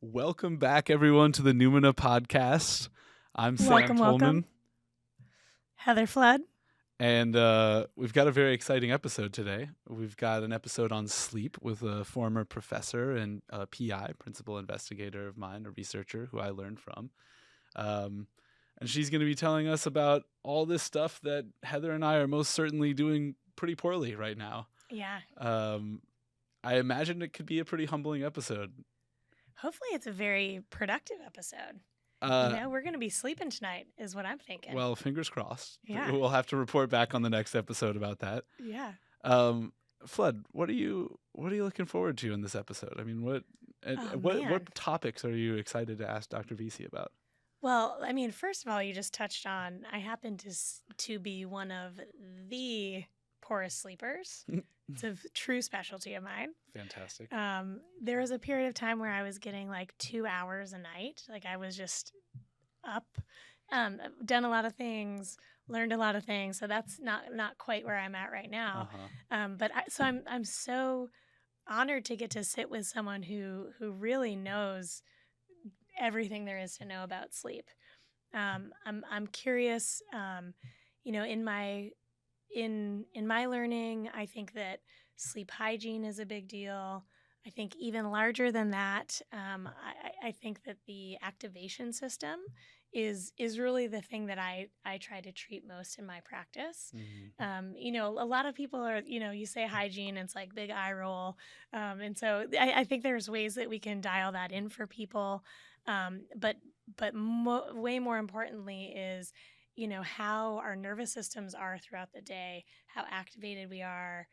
Welcome back, everyone, to the Numina podcast. I'm Sam Welcome, Tolman, welcome. Heather Flood. and we've got a very exciting episode today. We've got an episode on sleep with a former professor and PI, principal investigator of mine, a researcher who I learned from. And she's going to be telling us about all this stuff that Heather and I are most certainly doing pretty poorly right now. Yeah. I imagine it could be a pretty humbling episode. Hopefully it's a very productive episode. We're going to be sleeping tonight is what I'm thinking. Well, fingers crossed. Yeah. We'll have to report back on the next episode about that. Yeah. Flood, what are you looking forward to in this episode? I mean, man. what topics are you excited to ask Dr. Veasey about? Well, I mean, first of all, you just touched on, I happen to be one of the poorest sleepers. It's a true specialty of mine. Fantastic. There was a period of time where I was getting like 2 hours a night. Like I was just up, done a lot of things, learned a lot of things. So that's not quite where I'm at right now. I'm so honored to get to sit with someone who really knows everything there is to know about sleep. I'm curious. In my learning, I think that sleep hygiene is a big deal. I think even larger than that, I think that the activation system is really the thing that I try to treat most in my practice. Mm-hmm. A lot of people are, you say hygiene, it's like big eye roll. And so I think there's ways that we can dial that in for people. But way more importantly is, how our nervous systems are throughout the day, how activated we are,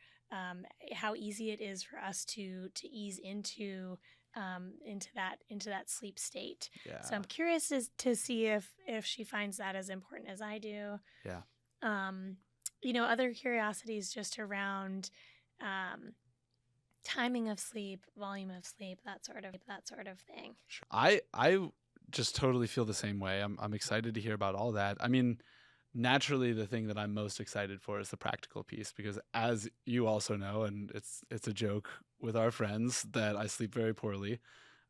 how easy it is for us to ease into that sleep state. Yeah. So I'm curious to see if she finds that as important as I do. Yeah. Other curiosities just around timing of sleep, volume of sleep, that sort of thing. Sure. I just totally feel the same way. I'm excited to hear about all that. I mean, naturally, the thing that I'm most excited for is the practical piece, because as you also know, and it's a joke with our friends that I sleep very poorly.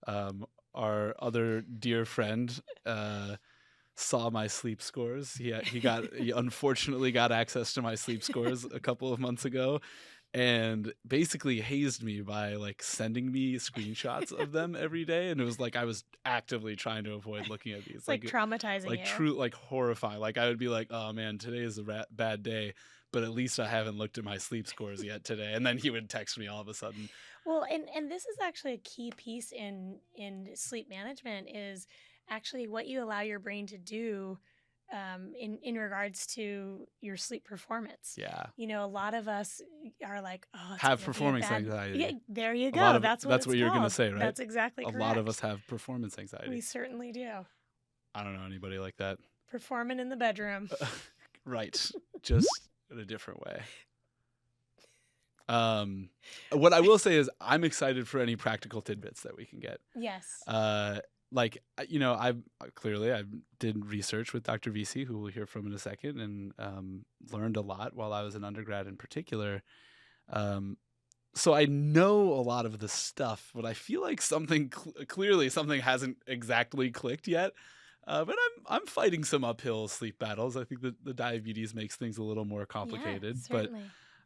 Our other dear friend saw my sleep scores. He unfortunately got access to my sleep scores a couple of months ago, and basically hazed me by like sending me screenshots of them every day. And it was like I was actively trying to avoid looking at these. It's like traumatizing like you. True, like horrifying. Like I would be like, oh man, today is a bad day, but at least I haven't looked at my sleep scores yet today. And then he would text me all of a sudden. Well, and this is actually a key piece in sleep management is actually what you allow your brain to do in regards to your sleep performance. Yeah. A lot of us are like, oh, have performance anxiety. Yeah, there you go. That's what you're going to say, right? That's exactly correct. A lot of us have performance anxiety. We certainly do. I don't know anybody like that. Performing in the bedroom. Right. Just in a different way. What I will say is I'm excited for any practical tidbits that we can get. Yes. I did research with Dr. Veasey, who we'll hear from in a second, and learned a lot while I was an undergrad in particular. So I know a lot of the stuff, but I feel like something hasn't exactly clicked yet. But I'm fighting some uphill sleep battles. I think that the diabetes makes things a little more complicated, certainly.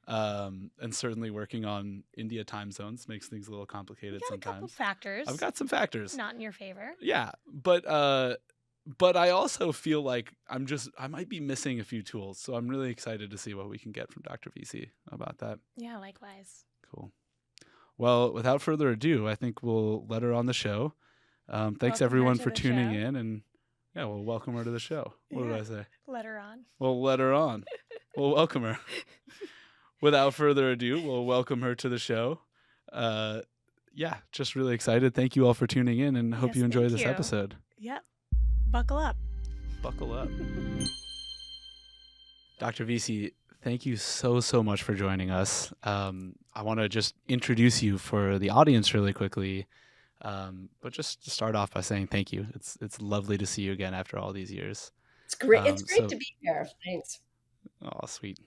And certainly working on India time zones makes things a little complicated sometimes. A couple factors. I've got some factors. Not in your favor. Yeah, but I also feel like I might be missing a few tools, so I'm really excited to see what we can get from Dr. Veasey about that. Yeah, likewise. Cool. Well, without further ado, I think we'll let her on the show. Thanks everyone for tuning in, and yeah, we'll welcome her to the show. What did I say? Let her on. We'll let her on. We'll welcome her. Without further ado, we'll welcome her to the show. Just really excited. Thank you all for tuning in, and hope you enjoy this episode. Yep. Buckle up. Buckle up. Dr. Veasey, thank you so much for joining us. I want to just introduce you for the audience really quickly, but just to start off by saying thank you. It's lovely to see you again after all these years. It's great. It's great to be here. Thanks. Oh, sweet.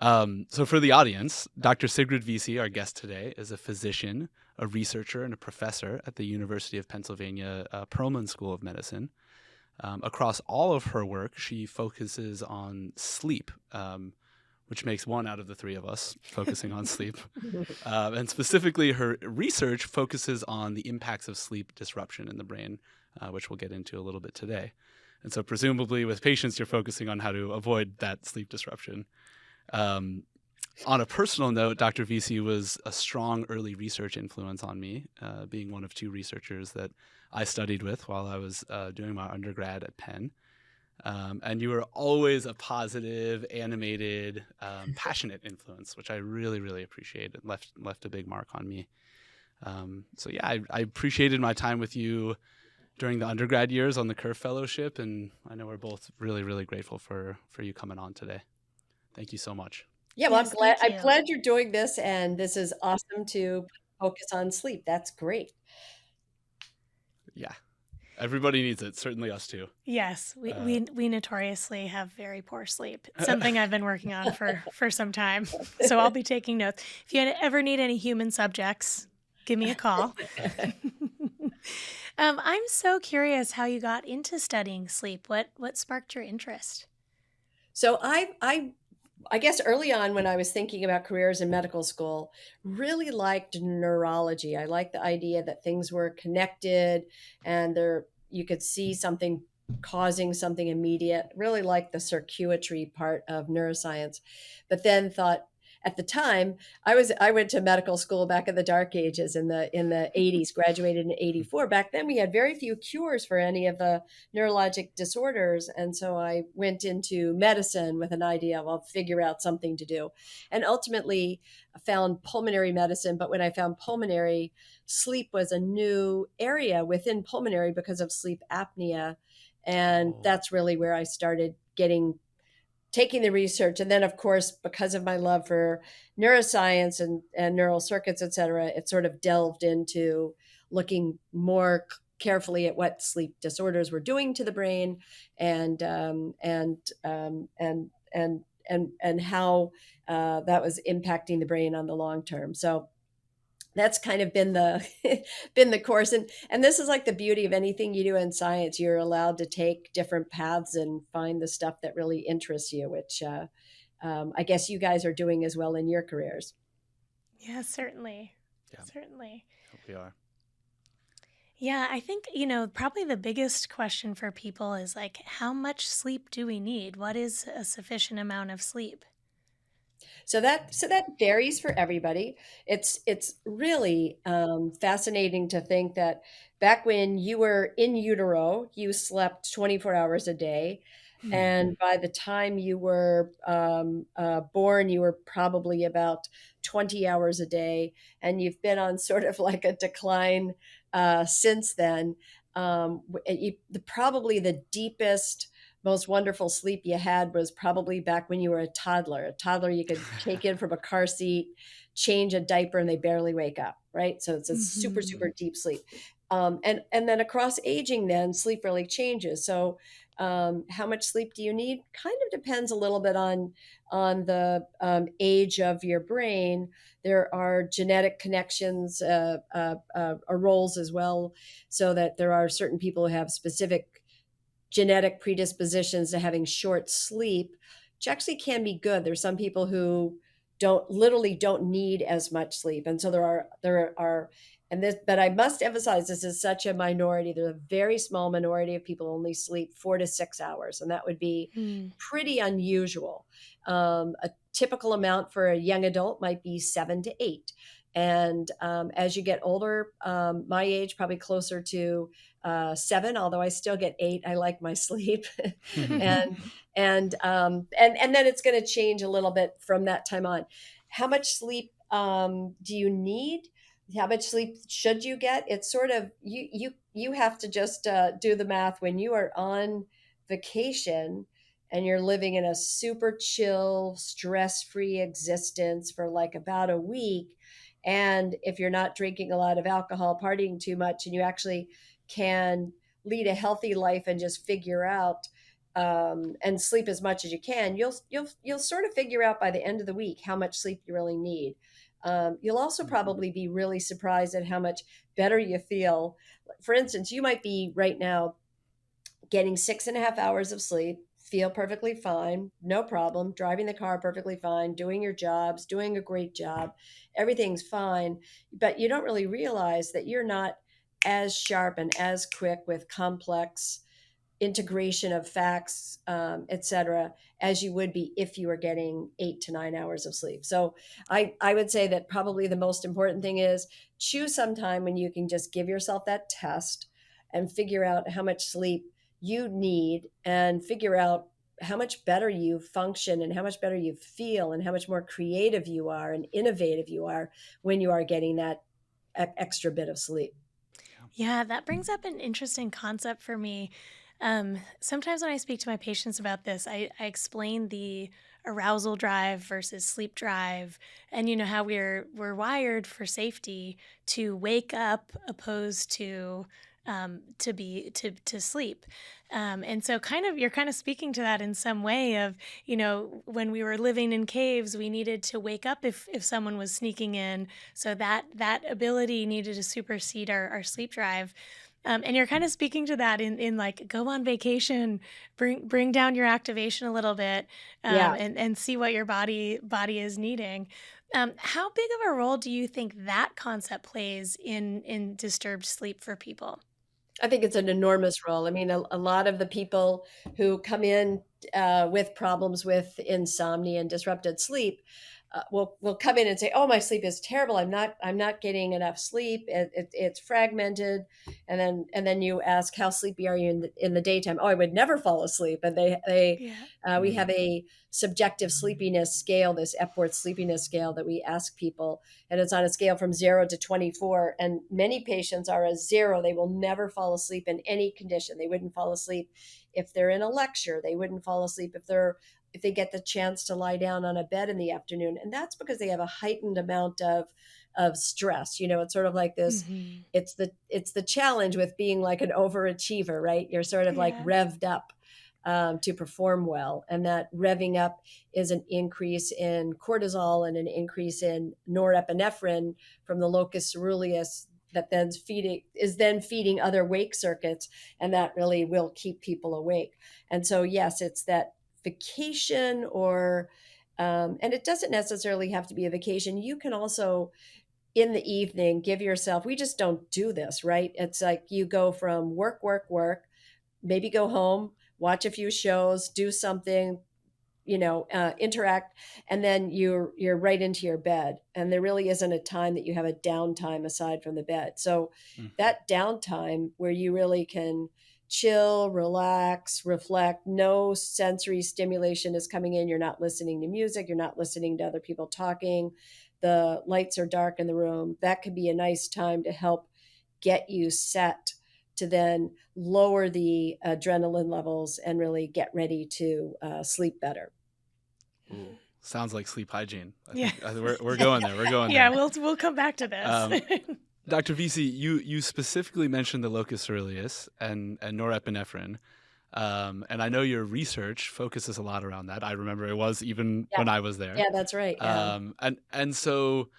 So for the audience, Dr. Sigrid Veasey, our guest today, is a physician, a researcher and a professor at the University of Pennsylvania Perelman School of Medicine. Across all of her work, she focuses on sleep, which makes one out of the three of us focusing on sleep. And specifically, her research focuses on the impacts of sleep disruption in the brain, which we'll get into a little bit today. And so presumably with patients, you're focusing on how to avoid that sleep disruption. On a personal note, Dr. Veasey was a strong early research influence on me, being one of two researchers that I studied with while I was doing my undergrad at Penn. And you were always a positive, animated, passionate influence, which I really, really appreciated. Left a big mark on me. So yeah, I appreciated my time with you during the undergrad years on the Curve Fellowship, and I know we're both really, really grateful for you coming on today. Thank you so much. Yeah, well, I'm glad you're doing this, and this is awesome to focus on sleep. That's great. Yeah. Everybody needs it, certainly us too. Yes, we notoriously have very poor sleep. It's something I've been working on for some time. So I'll be taking notes. If you ever need any human subjects, give me a call. I'm so curious how you got into studying sleep. What sparked your interest? So I guess early on when I was thinking about careers in medical school, really liked neurology. I liked the idea that things were connected and you could see something causing something immediate. Really liked the circuitry part of neuroscience, but then thought at the time I went to medical school back in the dark ages in the 80s, graduated in 84. Back then we had very few cures for any of the neurologic disorders. And so I went into medicine with an idea of I'll figure out something to do. And ultimately I found pulmonary medicine. But when I found pulmonary, sleep was a new area within pulmonary because of sleep apnea. And that's really where I started taking the research. And then, of course, because of my love for neuroscience and neural circuits, et cetera, it sort of delved into looking more carefully at what sleep disorders were doing to the brain and how that was impacting the brain on the long term. So that's kind of been the course. And this is like the beauty of anything you do in science. You're allowed to take different paths and find the stuff that really interests you, which I guess you guys are doing as well in your careers. Yeah, certainly. Yeah. Certainly. Hope we are. Yeah, I think, probably the biggest question for people is like, how much sleep do we need? What is a sufficient amount of sleep? So that varies for everybody. It's really fascinating to think that back when you were in utero, you slept 24 hours a day. Mm-hmm. And by the time you were born, you were probably about 20 hours a day. And you've been on sort of like a decline since then. Probably the deepest, most wonderful sleep you had was probably back when you were a toddler. A toddler you could take in from a car seat, change a diaper, and they barely wake up, right? So it's a super, super deep sleep. And then across aging, then sleep really changes. So how much sleep do you need? Kind of depends a little bit on the age of your brain. There are genetic connections, roles as well, so that there are certain people who have specific genetic predispositions to having short sleep, which actually can be good. There's some people who don't need as much sleep. And so there are, but I must emphasize, this is such a minority. There's a very small minority of people only sleep 4 to 6 hours. And that would be pretty unusual. A typical amount for a young adult might be 7 to 8. And as you get older, my age, probably closer to 7, although I still get 8. I like my sleep. and then it's going to change a little bit from that time on. How much sleep do you need? How much sleep should you get? It's sort of, you have to just do the math. When you are on vacation and you're living in a super chill, stress-free existence for like about a week, and if you're not drinking a lot of alcohol, partying too much, and you actually can lead a healthy life and just figure out and sleep as much as you can, you'll sort of figure out by the end of the week how much sleep you really need. You'll also Mhm. probably be really surprised at how much better you feel. For instance, you might be right now getting 6.5 hours of sleep, feel perfectly fine, no problem, driving the car perfectly fine, doing your jobs, doing a great job, everything's fine. But you don't really realize that you're not as sharp and as quick with complex integration of facts, et cetera, as you would be if you were getting 8 to 9 hours of sleep. So I would say that probably the most important thing is choose some time when you can just give yourself that test and figure out how much sleep you need and figure out how much better you function and how much better you feel and how much more creative you are and innovative you are when you are getting that extra bit of sleep. Yeah, that brings up an interesting concept for me. Sometimes when I speak to my patients about this, I explain the arousal drive versus sleep drive, and how we're wired for safety to wake up opposed to sleep. And so you're kind of speaking to that in some way of, when we were living in caves, we needed to wake up if someone was sneaking in. So that ability needed to supersede our sleep drive. And you're kind of speaking to that in like, go on vacation, bring down your activation a little bit, Yeah. and see what your body is needing. How big of a role do you think that concept plays in disturbed sleep for people? I think it's an enormous role. I mean, a lot of the people who come in with problems with insomnia and disrupted sleep will come in and say, "Oh, my sleep is terrible. I'm not getting enough sleep. It's fragmented." And then you ask, "How sleepy are you in the daytime?" "Oh, I would never fall asleep." And Yeah. we Mhm. have a subjective sleepiness scale, this Epworth sleepiness scale that we ask people, and it's on a scale from 0 to 24. And many patients are a 0. They will never fall asleep in any condition. They wouldn't fall asleep if they're in a lecture. They wouldn't fall asleep if they get the chance to lie down on a bed in the afternoon. And that's because they have a heightened amount of stress. It's sort of like this. Hmm. It's the challenge with being like an overachiever, right? You're sort of like Yeah. revved up to perform well. And that revving up is an increase in cortisol and an increase in norepinephrine from the locus coeruleus that then feeding other wake circuits, and that really will keep people awake. And so yes, it's that vacation or and it doesn't necessarily have to be a vacation. You can also in the evening give yourself, we just don't do this, right? It's like you go from work, maybe go home, watch a few shows, do something, interact, and then you're right into your bed. And there really isn't a time that you have a downtime aside from the bed. So Mhm. that downtime where you really can chill, relax, reflect, no sensory stimulation is coming in. You're not listening to music. You're not listening to other people talking. The lights are dark in the room. That could be a nice time to help get you set to then lower the adrenaline levels and really get ready to sleep better. Ooh, sounds like sleep hygiene. I Yeah. think we're going there. We're going Yeah, there. we'll come back to this. Um, Dr. Veasey, you specifically mentioned the locus coeruleus and norepinephrine. And I know your research focuses a lot around that. I remember it was even Yeah, when I was there. yeah, that's right. Yeah, And so,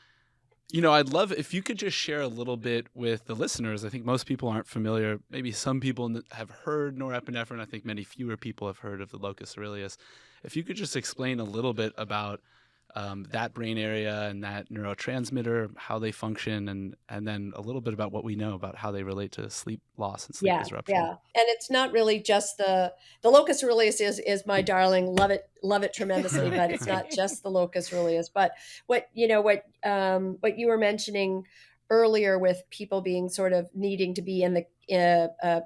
I'd love if you could just share a little bit with the listeners. I think most people aren't familiar. Maybe some people have heard norepinephrine. I think many fewer people have heard of the locus coeruleus. If you could just explain a little bit about that brain area and that neurotransmitter, how they function, and then a little bit about what we know about how they relate to sleep loss and sleep yeah, disruption. yeah. And it's not really just the locus coeruleus is my darling, love it tremendously, but it's not just the locus coeruleus. But what you were mentioning earlier with people being sort of needing to be in the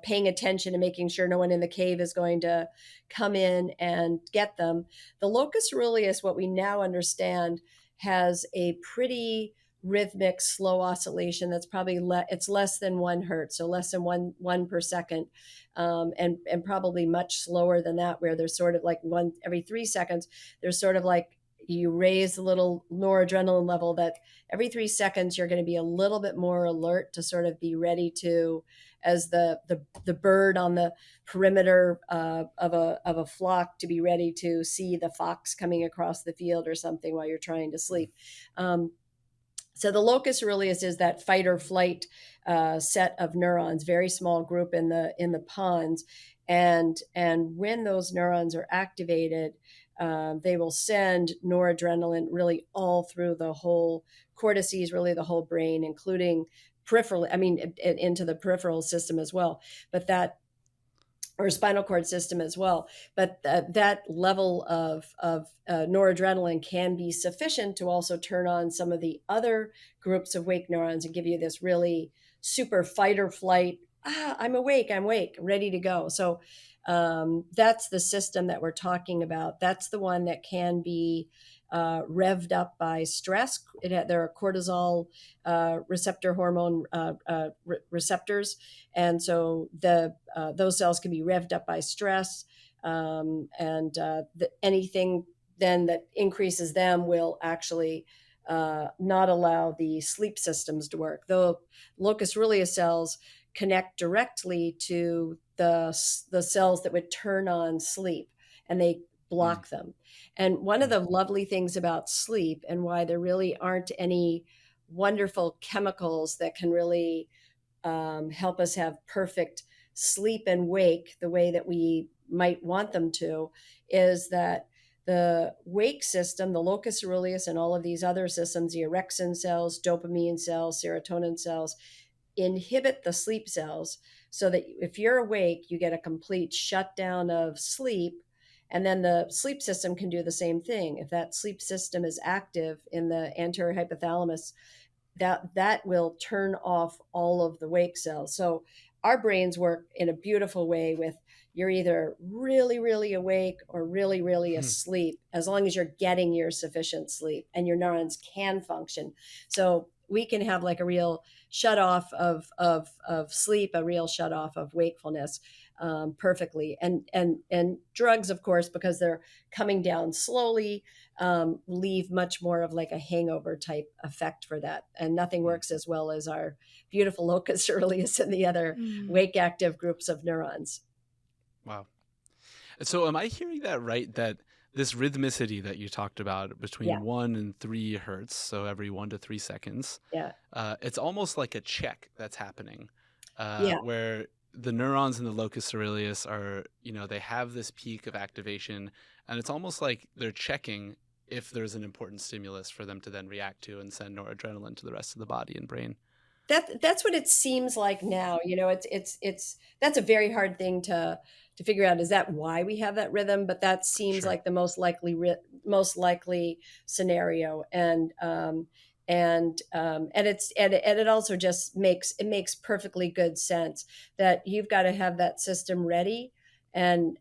paying attention and making sure no one in the cave is going to come in and get them. The locus coeruleus, what we now understand, has a pretty rhythmic slow oscillation that's probably it's less than 1 hertz, so less than one per second, and probably much slower than that, where there's sort of like one every 3 seconds. There's sort of like you raise a little noradrenaline level that every 3 seconds you're going to be a little bit more alert to sort of be ready to, as the bird on the perimeter of a flock, to be ready to see the fox coming across the field or something while you're trying to sleep. So the locus coeruleus is that fight or flight set of neurons, very small group in the pons, and when those neurons are activated, they will send noradrenaline really all through the whole cortices, really the whole brain, including peripheral. I mean, into the peripheral system as well. But that or spinal cord system as well. But that level of noradrenaline can be sufficient to also turn on some of the other groups of wake neurons and give you this really super fight or flight. I'm awake, ready to go. So that's the system that we're talking about. That's the one that can be revved up by stress. There are cortisol receptor hormone receptors, and so those cells can be revved up by stress, anything then that increases them will actually not allow the sleep systems to work. Though locus coeruleus cells connect directly to the cells that would turn on sleep, and they Mm, block them. And one of mm, the lovely things about sleep, and why there really aren't any wonderful chemicals that can really help us have perfect sleep and wake the way that we might want them to, is that the wake system, the locus coeruleus, and all of these other systems, the orexin cells, dopamine cells, serotonin cells, inhibit the sleep cells, so that if you're awake, you get a complete shutdown of sleep. And then the sleep system can do the same thing. If that sleep system is active in the anterior hypothalamus, that will turn off all of the wake cells. So our brains work in a beautiful way with, you're either really, really awake or really, really mm. asleep, as long as you're getting your sufficient sleep and your neurons can function. So we can have like a real shut off of sleep, a real shut off of wakefulness, perfectly. And drugs, of course, because they're coming down slowly, leave much more of like a hangover type effect for that. And nothing Mm. works as well as our beautiful locus coeruleus and the other Mm. wake active groups of neurons. Wow. So am I hearing that right? That this rhythmicity that you talked about Yeah, between 1 and 3 hertz, so every 1 to 3 seconds, yeah, it's almost like a check that's happening, yeah. where the neurons in the locus coeruleus are, they have this peak of activation, and it's almost like they're checking if there's an important stimulus for them to then react to and send noradrenaline to the rest of the body and brain. That's what it seems like now. It's that's a very hard thing to figure out. Is that why we have that rhythm? But that seems Sure. like the most likely scenario. And it also just makes perfectly good sense that you've got to have that system ready. And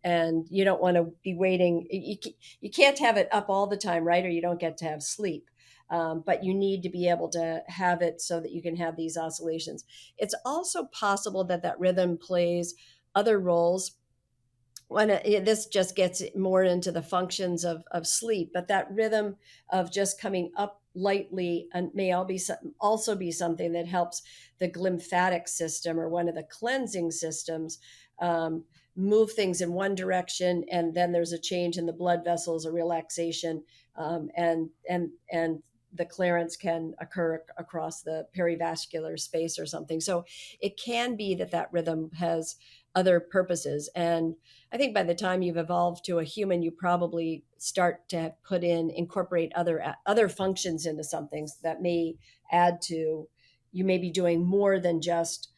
you don't want to be waiting. You can't have it up all the time, right? Or you don't get to have sleep. But you need to be able to have it so that you can have these oscillations. It's also possible that that rhythm plays other roles. This just gets more into the functions of sleep, but that rhythm of just coming up lightly and may also be something that helps the glymphatic system, or one of the cleansing systems, um, move things in one direction, and then there's a change in the blood vessels, a relaxation, and the clearance can occur across the perivascular space or something. So it can be that that rhythm has other purposes. And I think by the time you've evolved to a human, you probably start to incorporate other functions into something that may add to, you may be doing more than just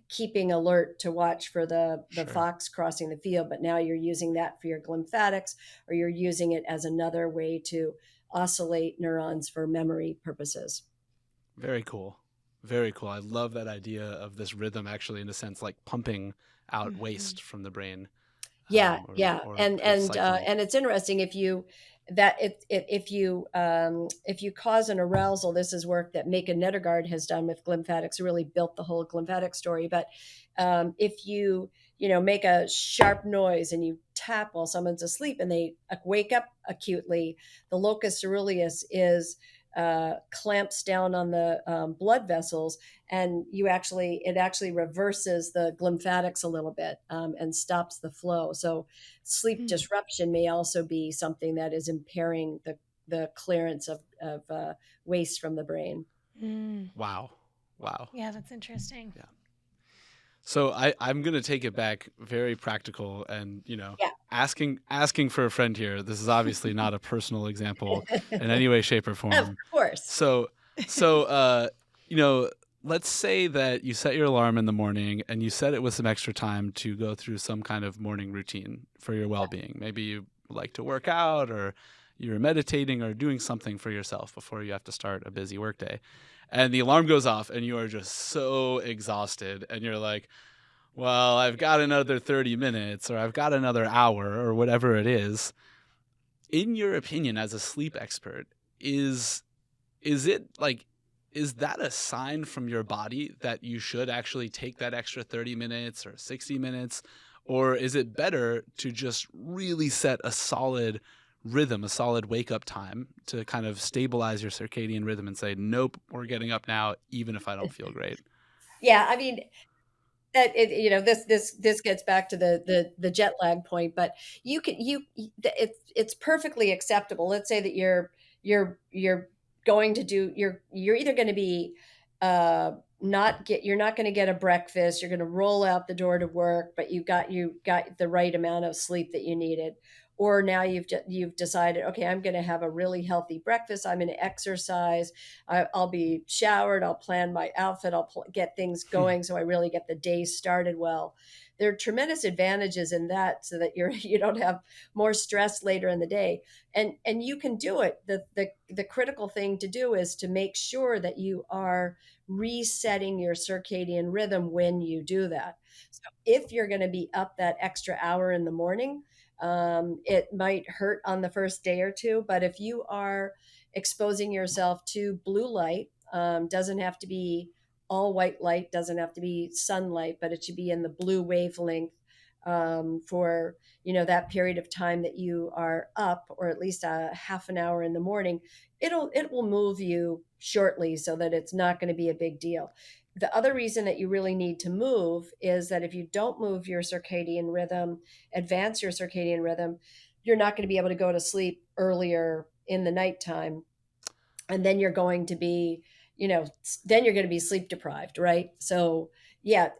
keeping alert to watch for the Sure. fox crossing the field, but now you're using that for your glymphatics, or you're using it as another way to oscillate neurons for memory purposes. Very cool. Very cool. I love that idea of this rhythm actually, in a sense, like pumping out Mhm. waste from the brain, Yeah, or, yeah, or, and or and uh, cycling. and it's interesting if you that if you cause an arousal. This is work that Maka Nedergaard has done with glymphatics, really built the whole glymphatic story. But if you make a sharp noise and you tap while someone's asleep and they wake up acutely, the locus coeruleus is clamps down on the blood vessels, and it actually reverses the glymphatics a little bit, and stops the flow. So sleep Mm. disruption may also be something that is impairing the clearance of waste from the brain. Mm. Wow. Wow. Yeah, that's interesting. Yeah. So I'm gonna take it back, very practical, and Yeah. asking for a friend here. This is obviously not a personal example in any way, shape, or Of form. course. So you know, let's say that you set your alarm in the morning and you set it with some extra time to go through some kind of morning routine for your well-being. Maybe you like to work out, or you're meditating, or doing something for yourself before you have to start a busy workday. And the alarm goes off and you are just so exhausted and you're like, well, I've got another 30 minutes or I've got another hour or whatever it is. In your opinion, as a sleep expert, is it like, is that a sign from your body that you should actually take that extra 30 minutes or 60 minutes? Or is it better to just really set a solid rhythm, a solid wake up time to kind of stabilize your circadian rhythm and say, nope, we're getting up now, even if I don't feel great? Yeah, I mean, this gets back to the jet lag point, but it's perfectly acceptable. Let's say that you're going to do you're either going to be you're not going to get a breakfast. You're going to roll out the door to work, but you got the right amount of sleep that you needed. Or now you've decided, okay, I'm going to have a really healthy breakfast. I'm going to exercise. I'll be showered. I'll plan my outfit. I'll get things going so I really get the day started well. There are tremendous advantages in that, so that you don't have more stress later in the day, and you can do it. The critical thing to do is to make sure that you are resetting your circadian rhythm when you do that. So if you're going to be up that extra hour in the morning, it might hurt on the first day or two, but if you are exposing yourself to blue light, doesn't have to be all white light, doesn't have to be sunlight, but it should be in the blue wavelength, for that period of time that you are up, or at least a half an hour in the morning. It will move you shortly, so that it's not going to be a big deal. The other reason that you really need to move is that if you don't move your circadian rhythm, advance your circadian rhythm, you're not going to be able to go to sleep earlier in the nighttime. And then you're going to be, then you're going to be sleep deprived, right? So, yeah,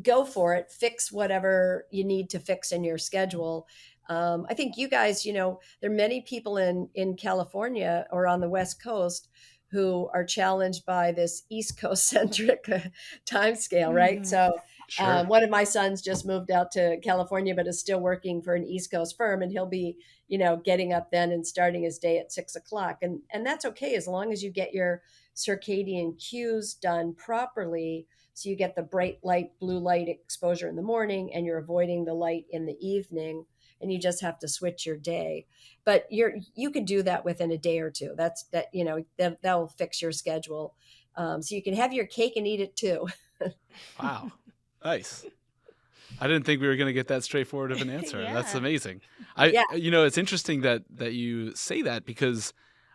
go for it. Fix whatever you need to fix in your schedule. I think you guys, there are many people in California or on the West Coast who are challenged by this East Coast centric time scale, right? So Sure. one of my sons just moved out to California, but is still working for an East Coast firm, and he'll be, getting up then and starting his day at 6 o'clock, and that's okay as long as you get your circadian cues done properly, so you get the bright light, blue light exposure in the morning, and you're avoiding the light in the evening, and you just have to switch your day. But you can do that within a day or two. That will fix your schedule, so you can have your cake and eat it too. Wow. Nice. I didn't think we were going to get that straightforward of an answer. Yeah. That's amazing. Yeah. It's interesting that you say that, because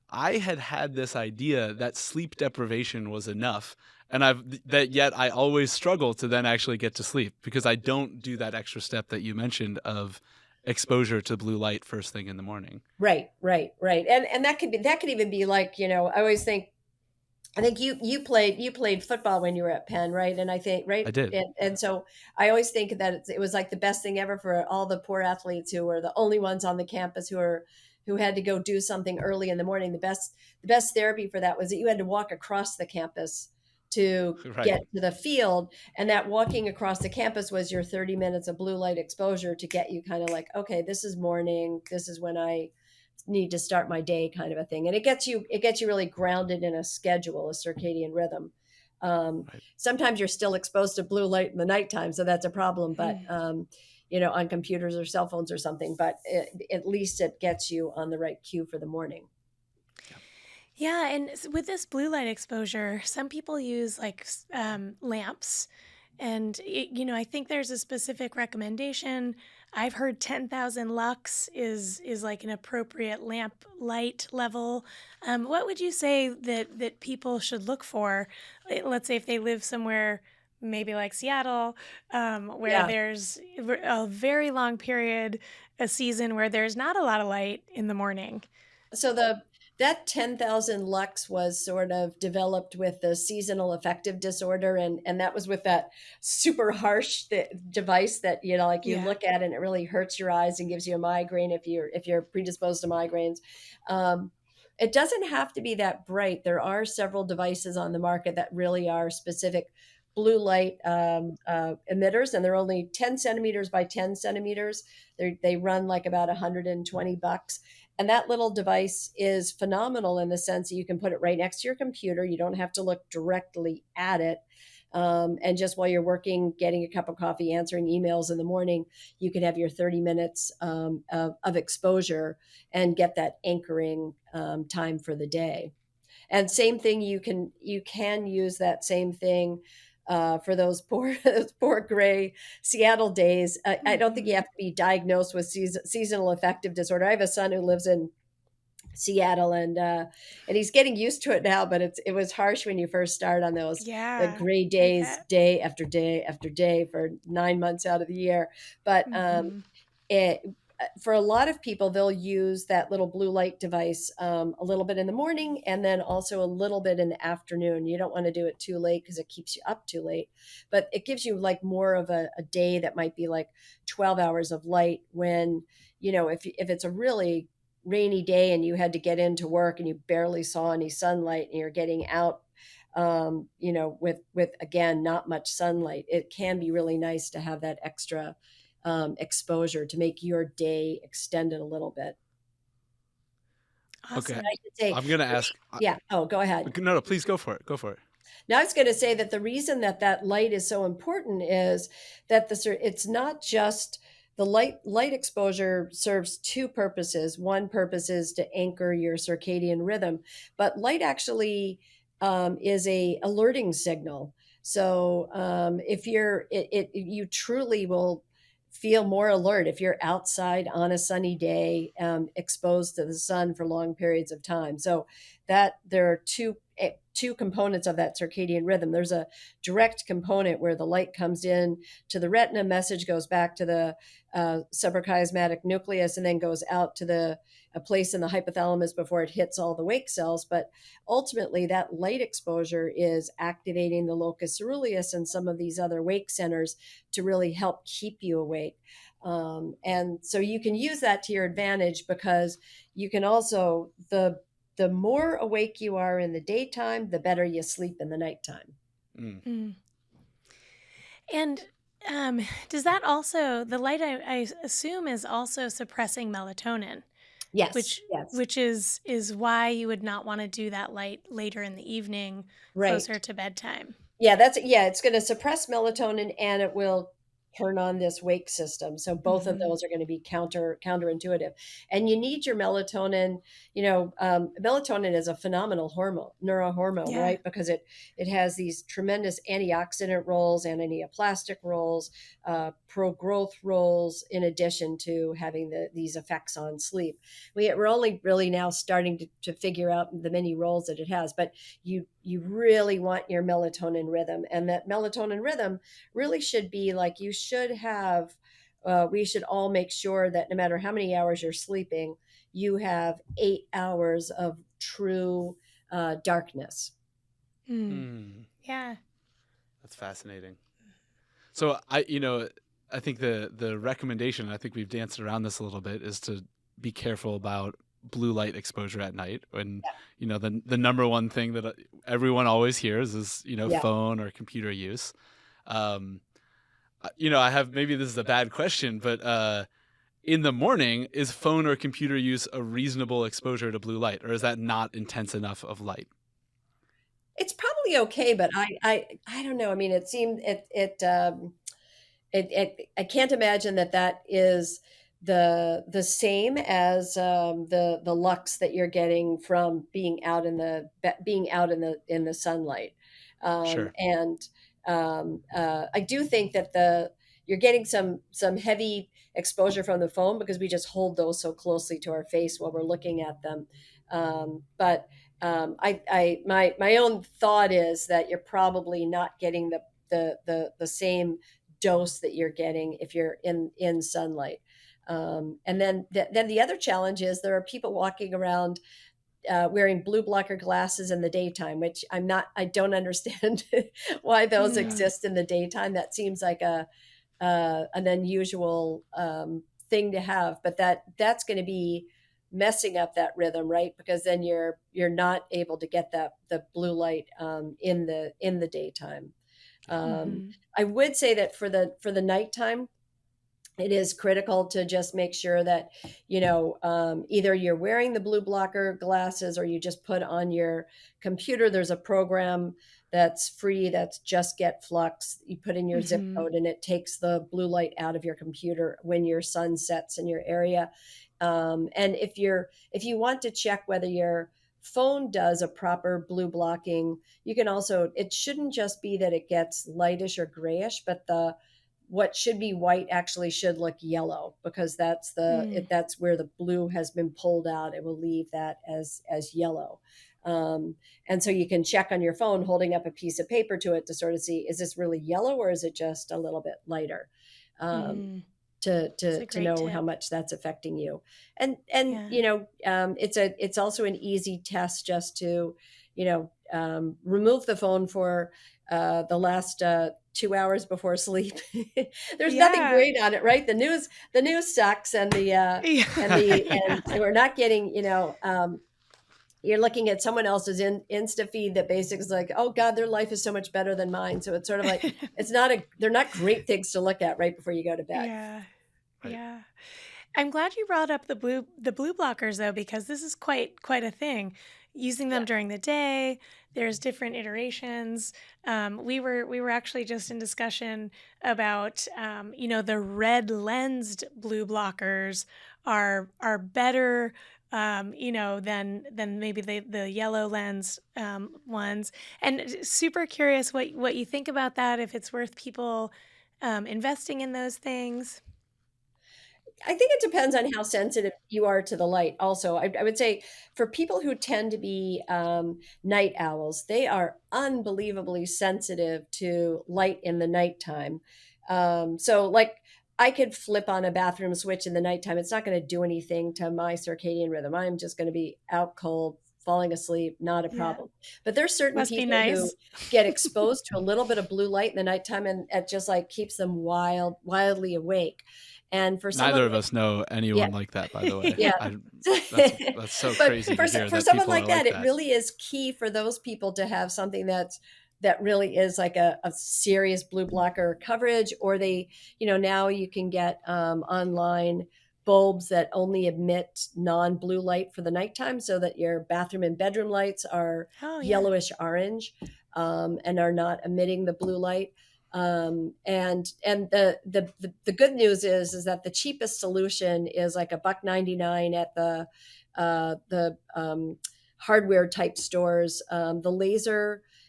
I had this idea that sleep deprivation was enough, and yet I always struggle to then actually get to sleep, because I don't do that extra step that you mentioned of exposure to blue light first thing in the morning. Right. And that could even be like, I think you played football when you were at Penn, right? And I think, right. I did. And so I always think that it was like the best thing ever for all the poor athletes who were the only ones on the campus who had to go do something early in the morning. The best therapy for that was that you had to walk across the campus to Right. get to the field, and that walking across the campus was your 30 minutes of blue light exposure to get you kind of like, okay, this is morning, this is when I need to start my day, kind of a thing. And it gets you really grounded in a schedule, a circadian rhythm. Right. Sometimes you're still exposed to blue light in the nighttime, so that's a problem, but on computers or cell phones or something, but at least it gets you on the right cue for the morning. Yeah, and with this blue light exposure, some people use lamps, and I think there's a specific recommendation. I've heard 10,000 lux is like an appropriate lamp light level. What would you say that people should look for? Let's say if they live somewhere maybe like Seattle, where there's a very long period, a season where there's not a lot of light in the morning. So That 10,000 lux was sort of developed with the seasonal affective disorder, and that was with that super harsh device that, you know, like you Yeah. look at it and it really hurts your eyes and gives you a migraine if you're predisposed to migraines. Um, it doesn't have to be that bright. There are several devices on the market that really are specific blue light emitters, and they're only 10 centimeters by 10 centimeters. They run like about $120, and that little device is phenomenal in the sense that you can put it right next to your computer. You don't have to look directly at it. And just while you're working, getting a cup of coffee, answering emails in the morning, you can have your 30 minutes of exposure and get that anchoring time for the day. And same thing, you can use that same thing for those poor those poor gray Seattle days. I don't think you have to be diagnosed with seasonal affective disorder. I have a son who lives in Seattle, and he's getting used to it now. But it was harsh when you first start on those the Yeah. gray I days, bet. day after day after day for 9 months out of the year. But Mm-hmm. it for a lot of people, they'll use that little blue light device a little bit in the morning and then also a little bit in the afternoon. You don't want to do it too late because it keeps you up too late, but it gives you like more of a day that might be like 12 hours of light when, you know, if it's a really rainy day and you had to get into work and you barely saw any sunlight and you're getting out, you know, with again not much sunlight, it can be really nice to have that extra exposure to make your day extended a little bit. Okay, And Awesome. I should say, I'm gonna ask. yeah. Oh, go ahead. No, no, please go for it. Go for it. Now, I was going to say that the reason that that light is so important is that it's not just the light exposure serves two purposes. One purpose is to anchor your circadian rhythm, but light actually is a alerting signal. So if you truly will feel more alert if you're outside on a sunny day, exposed to the sun for long periods of time. So that there are two components of that circadian rhythm. There's a direct component where the light comes in to the retina, message goes back to the suprachiasmatic nucleus, and then goes out to a place in the hypothalamus before it hits all the wake cells. But ultimately, that light exposure is activating the locus ceruleus and some of these other wake centers to really help keep you awake. And so you can use that to your advantage because you can also the more awake you are in the daytime, the better you sleep in the nighttime. Mm. Mm. And does that also, the light I assume is also suppressing melatonin, Yes, which yes, which is why you would not want to do that light later in the evening, closer right. to bedtime. Yeah, it's going to suppress melatonin and it will turn on this wake system. So both of Mm-hmm. those are going to be counterintuitive. And you need your melatonin. You know, melatonin is a phenomenal hormone, neurohormone, Yeah. right? Because it has these tremendous antioxidant roles and neoplastic roles, pro growth roles, in addition to having these effects on sleep. We're only really now starting to figure out the many roles that it has, but you really want your melatonin rhythm, and that melatonin rhythm really should be like you should have. We should all make sure that no matter how many hours you're sleeping, you have 8 hours of true darkness. Mm. Mm. Yeah. That's fascinating. So I think the recommendation, I think we've danced around this a little bit, is to be careful about blue light exposure at night. And the number one thing that everyone always hears is Yeah. phone or computer use. Um, I have, maybe this is a bad question, but in the morning, is phone or computer use a reasonable exposure to blue light, or is that not intense enough of light? It's probably okay, but I don't know. I mean, it seemed I can't imagine that is the same as the lux that you're getting from being out in the sunlight. Sure. And I do think that the you're getting some heavy exposure from the phone because we just hold those so closely to our face while we're looking at them. But my own thought is that you're probably not getting the same dose that you're getting if you're in sunlight. And then the other challenge is there are people walking around wearing blue blocker glasses in the daytime, which I don't understand why those Mm, exist in the daytime. That seems like an unusual thing to have, but that's going to be messing up that rhythm, right? Because then you're not able to get the blue light in the daytime. Yeah. mhm, I would say that for the nighttime, it is critical to just make sure that either you're wearing the blue blocker glasses or you just put on your computer. There's a program that's free, that's Just Get Flux. You put in your zip mhm, code and it takes the blue light out of your computer when your sun sets in your area. And if you want to check whether your phone does a proper blue blocking, you can also, it shouldn't just be that it gets lightish or grayish, but the what should be white actually should look yellow, because mm, that's where the blue has been pulled out. It will leave that as yellow. And so you can check on your phone holding up a piece of paper to it to sort of see, is this really yellow or is it just a little bit lighter? um, mm. It's a to great know how tip. much that's affecting you. And Yeah. it's also an easy test just to remove the phone for the last 2 hours before sleep. There's nothing Yeah. great on it, right? The news sucks, and the and Yeah. the Yeah. and we're not getting, you're looking at someone else's insta feed that basically is like, oh god, their life is so much better than mine. So it's sort of like, they're not great things to look at right before you go to bed. Yeah. Right. Yeah. I'm glad you brought up the blue blockers though, because this is quite a thing. Using them Yeah. during the day, there's different iterations. We were actually just in discussion about the red lensed blue blockers are better than maybe the yellow lens ones. And super curious what you think about that. If it's worth people investing in those things. I think it depends on how sensitive you are to the light. Also, I would say for people who tend to be night owls, they are unbelievably sensitive to light in the nighttime. So, like, I could flip on a bathroom switch in the nighttime. It's not going to do anything to my circadian rhythm. I'm just going to be out cold, falling asleep, not a Yeah, problem. But there's certain must be people who nice. get exposed to a little bit of blue light in the nighttime, and it just like keeps them wildly awake. And for someone Neither of like, us know yeah, anyone like that, by the way. yeah. I that's so But crazy for to hear for that someone people are like that, like it that. really is key for those people to have something that really is like a serious blue blocker coverage. Or now you can get online bulbs that only emit non-blue light for the nighttime, so that your bathroom and bedroom lights are Oh, yeah. yellowish orange, and are not emitting the blue light. And the good news is that the cheapest solution is like $1.99 at the hardware type stores.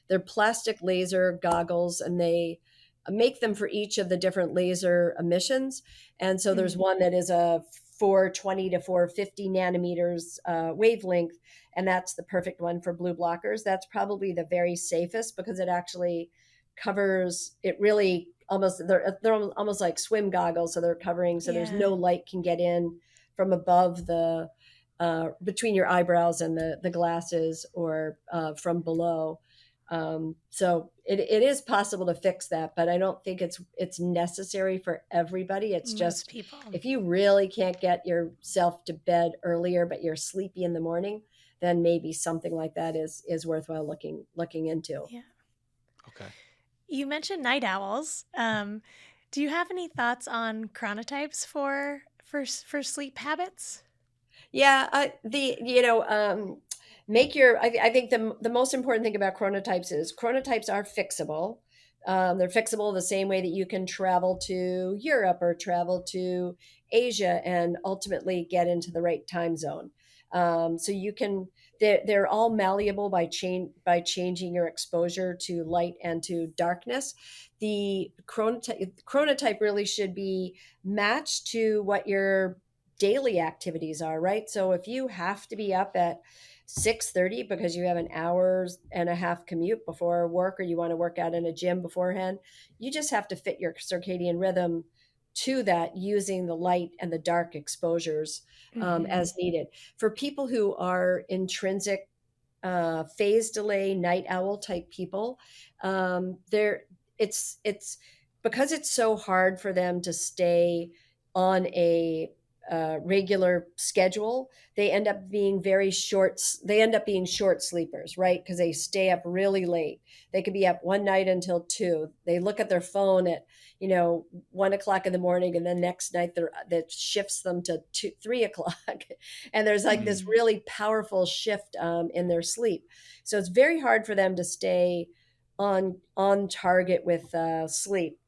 They're plastic laser goggles, and they make them for each of the different laser emissions. And so there's Mm, one that is a 420 to 450 nanometers wavelength, and that's the perfect one for blue blockers. That's probably the very safest, because it actually covers it really almost. They're almost like swim goggles, so they're covering, so there's yeah. no light can get in from above the between your eyebrows and the glasses, or from below. So it is possible to fix that, but I don't think it's necessary for everybody. It's Most just, people. if you really can't get yourself to bed earlier, but you're sleepy in the morning, then maybe something like that is worthwhile looking into. Yeah. Okay. You mentioned night owls. Do you have any thoughts on chronotypes for sleep habits? Yeah, the make your. I think the most important thing about chronotypes is chronotypes are fixable. They're fixable the same way that you can travel to Europe or travel to Asia and ultimately get into the right time zone. So you can. They're all malleable by changing your exposure to light and to darkness. The chronotype really should be matched to what your daily activities are, right? So if you have to be up at 6:30 because you have an hour and a half commute before work, or you want to work out in a gym beforehand, you just have to fit your circadian rhythm to that using the light and the dark exposures Mm-hmm. as needed. For people who are intrinsic phase delay night owl type people, there it's because it's so hard for them to stay on a regular schedule. They end up being they end up being short sleepers, right? Because they stay up really late. They could be up one night until 2. They look at their phone at 1 o'clock in the morning, and then next night that shifts them to 3 o'clock. And there's like this Mm. really powerful shift in their sleep. So it's very hard for them to stay on target with sleep.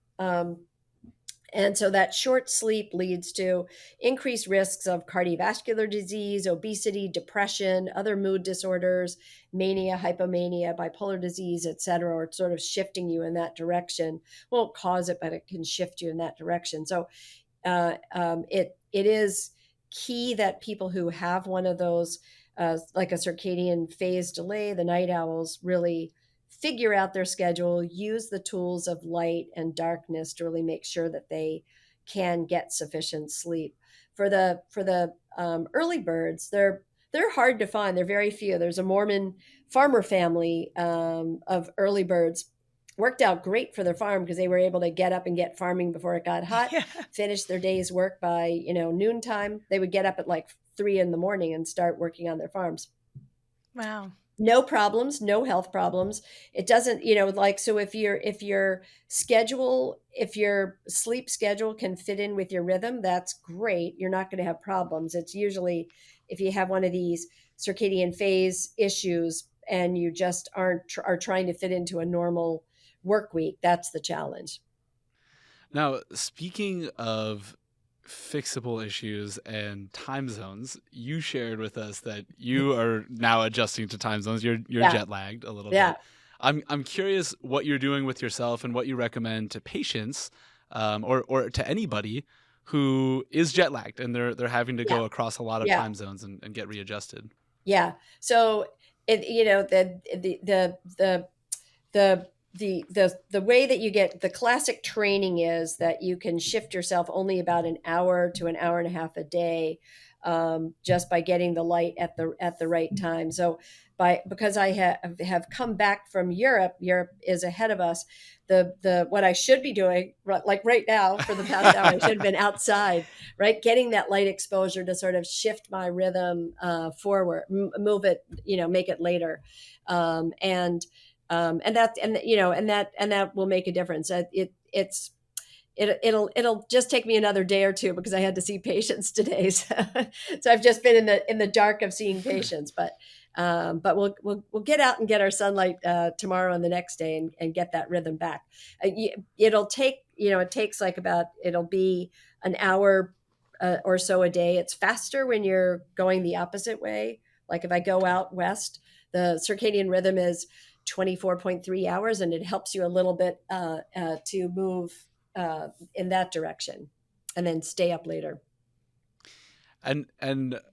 And so that short sleep leads to increased risks of cardiovascular disease, obesity, depression, other mood disorders, mania, hypomania, bipolar disease, et cetera, or sort of shifting you in that direction. Won't cause it, but it can shift you in that direction. So it is key that people who have one of those, like a circadian phase delay, the night owls, really figure out their schedule, use the tools of light and darkness to really make sure that they can get sufficient sleep. For the early birds, they're hard to find. They're very few. There's a Mormon farmer family of early birds. Worked out great for their farm because they were able to get up and get farming before it got hot, Yeah. finish their day's work by noontime. They would get up at like 3 in the morning and start working on their farms. Wow. No problems, no health problems. It doesn't, like, so if your schedule, if your sleep schedule can fit in with your rhythm, that's great. You're not going to have problems. It's usually if you have one of these circadian phase issues and you just are trying to fit into a normal work week, that's the challenge. Now, speaking of fixable issues and time zones, you shared with us that you are now adjusting to time zones. You're Yeah. jet lagged a little Yeah. bit. I'm curious what you're doing with yourself and what you recommend to patients, or to anybody who is jet lagged and they're having to Yeah. go across a lot of Yeah. time zones and get readjusted. Yeah. So the way that you get the classic training is that you can shift yourself only about an hour to an hour and a half a day, just by getting the light at the right time. So because I have come back from Europe is ahead of us. The what I should be doing, like right now for the past hour, I should have been outside, right, getting that light exposure to sort of shift my rhythm forward, move it, make it later, and that will make a difference. It'll just take me another day or two because I had to see patients today. So I've just been in the dark of seeing patients, but we'll get out and get our sunlight tomorrow and the next day and get that rhythm back. It'll take, it takes it'll be an hour or so a day. It's faster when you're going the opposite way. Like if I go out west, the circadian rhythm is 24.3 hours, and it helps you a little bit to move in that direction and then stay up later. And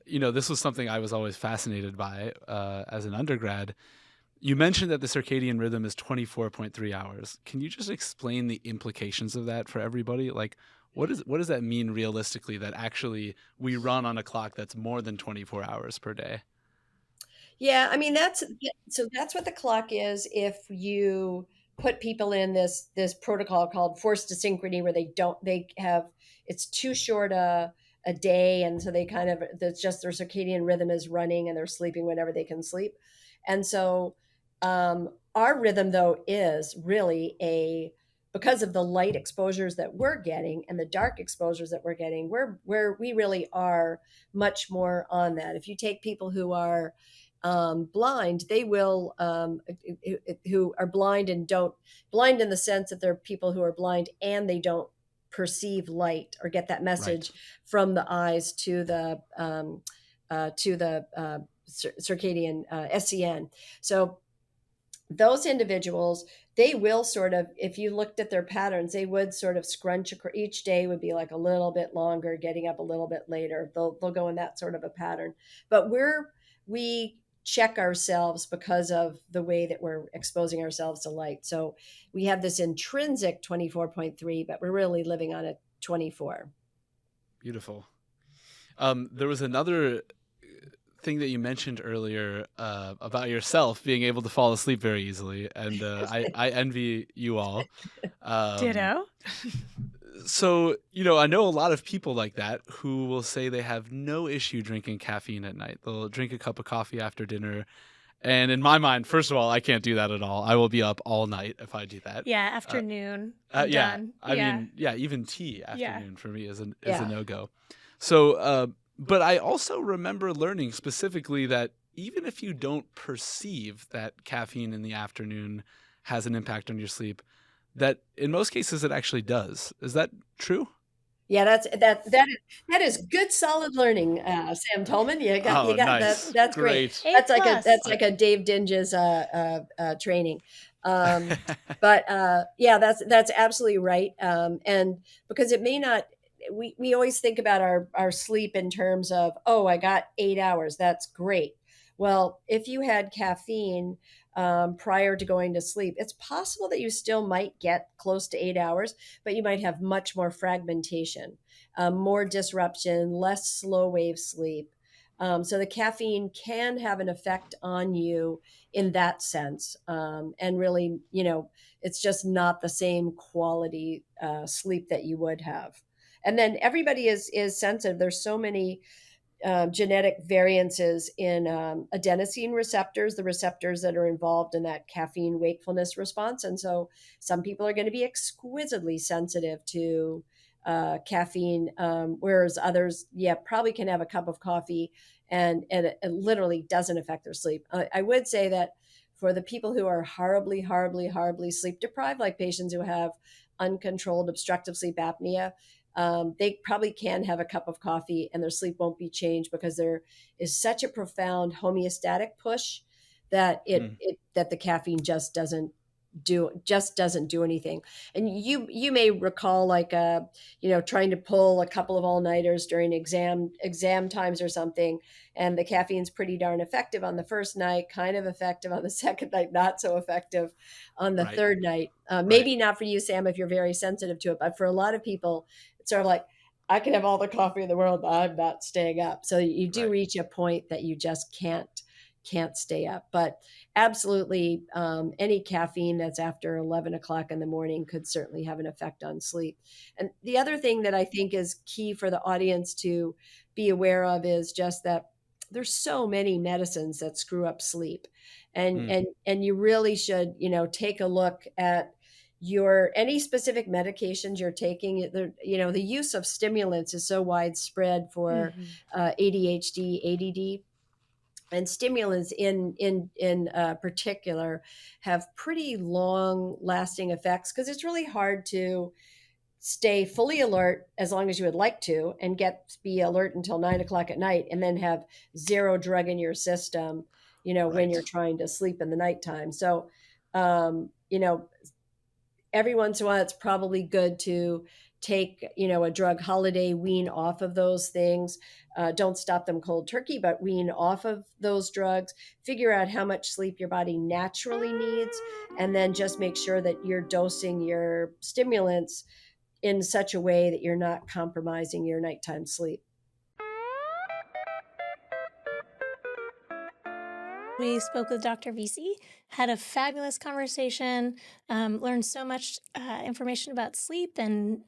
this was something I was always fascinated by as an undergrad. You mentioned that the circadian rhythm is 24.3 hours. Can you just explain the implications of that for everybody? Like, what does that mean realistically, that actually we run on a clock that's more than 24 hours per day? Yeah, I mean that's what the clock is. If you put people in this protocol called forced asynchrony, where they have, it's too short a day, and so they kind of, that's just their circadian rhythm is running and they're sleeping whenever they can sleep. And so our rhythm though is really because of the light exposures that we're getting and the dark exposures that we're getting, we really are much more on that. If you take people who are blind, they will, who are blind and don't, blind in the sense that they're people who are blind and they don't perceive light or get that message Right. from the eyes to the circadian SCN. So those individuals, they will sort of, if you looked at their patterns, they would sort of scrunch, each day would be like a little bit longer, getting up a little bit later. They'll go in that sort of a pattern. But we check ourselves because of the way that we're exposing ourselves to light. So we have this intrinsic 24.3, but we're really living on a 24. Beautiful. There was another thing that you mentioned earlier about yourself being able to fall asleep very easily, and I envy you all. Ditto. So, I know a lot of people like that who will say they have no issue drinking caffeine at night. They'll drink a cup of coffee after dinner. And in my mind, first of all, I can't do that at all. I will be up all night if I do that. Yeah, afternoon. Yeah. Done. I Yeah. mean, yeah, even tea Yeah. afternoon for me is a Yeah. no-go. So, but I also remember learning specifically that even if you don't perceive that caffeine in the afternoon has an impact on your sleep, that in most cases it actually does. Is that true? Yeah, that is good, solid learning, Sam Tolman. You got Oh, that. nice. That's great. Great. That's A+. like a Dave Dinges training. But yeah, that's absolutely right. And because it may not, we always think about our sleep in terms of, oh, I got 8 hours. That's great. Well, if you had caffeine prior to going to sleep, it's possible that you still might get close to 8 hours, but you might have much more fragmentation, more disruption, less slow wave sleep. So the caffeine can have an effect on you in that sense. And really, it's just not the same quality sleep that you would have. And then everybody is sensitive. There's so many genetic variances in adenosine receptors, the receptors that are involved in that caffeine wakefulness response. And so some people are going to be exquisitely sensitive to caffeine, whereas others, probably can have a cup of coffee and it literally doesn't affect their sleep. I would say that for the people who are horribly, horribly, horribly sleep deprived, like patients who have uncontrolled obstructive sleep apnea, they probably can have a cup of coffee and their sleep won't be changed because there is such a profound homeostatic push that that the caffeine just doesn't do anything. And you may recall, like trying to pull a couple of all-nighters during exam times or something, and the caffeine's pretty darn effective on the first night, kind of effective on the second night, not so effective on the third night. Maybe not for you, Sam, if you're very sensitive to it, but for a lot of people, it's sort of like, I can have all the coffee in the world, but I'm not staying up. So you do reach a point that you just can't stay up. But absolutely, any caffeine that's after 11 o'clock in the morning could certainly have an effect on sleep. And the other thing that I think is key for the audience to be aware of is just that there's so many medicines that screw up sleep. And you really should, take a look at any specific medications you're taking. The use of stimulants is so widespread for ADHD, ADD. And stimulants in particular have pretty long lasting effects, because it's really hard to stay fully alert as long as you would like to and be alert until 9 o'clock at night and then have zero drug in your system, when you're trying to sleep in the nighttime. So, every once in a while, it's probably good to take, a drug holiday, wean off of those things. Don't stop them cold turkey, but wean off of those drugs. Figure out how much sleep your body naturally needs, and then just make sure that you're dosing your stimulants in such a way that you're not compromising your nighttime sleep. We spoke with Dr. Veasey, had a fabulous conversation, learned so much information about sleep, and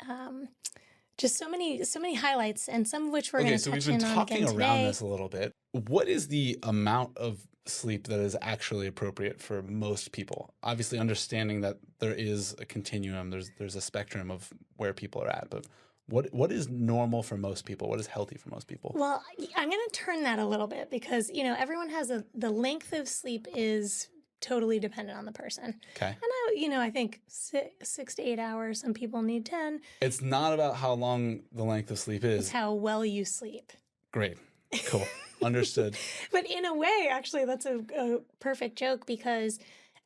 just so many highlights, and some of which we're going to touch in on again today. So we've been talking around this a little bit. What is the amount of sleep that is actually appropriate for most people? Obviously, understanding that there is a continuum, there's a spectrum of where people are at, but what is normal for most people? What is healthy for most people? Well, I'm going to turn that a little bit, because everyone has the length of sleep is totally dependent on the person. Okay. And I think 6 to 8 hours. Some people need 10. It's not about how long the length of sleep is. It's how well you sleep. Great. Cool. Understood. But in a way, actually, that's a perfect joke, because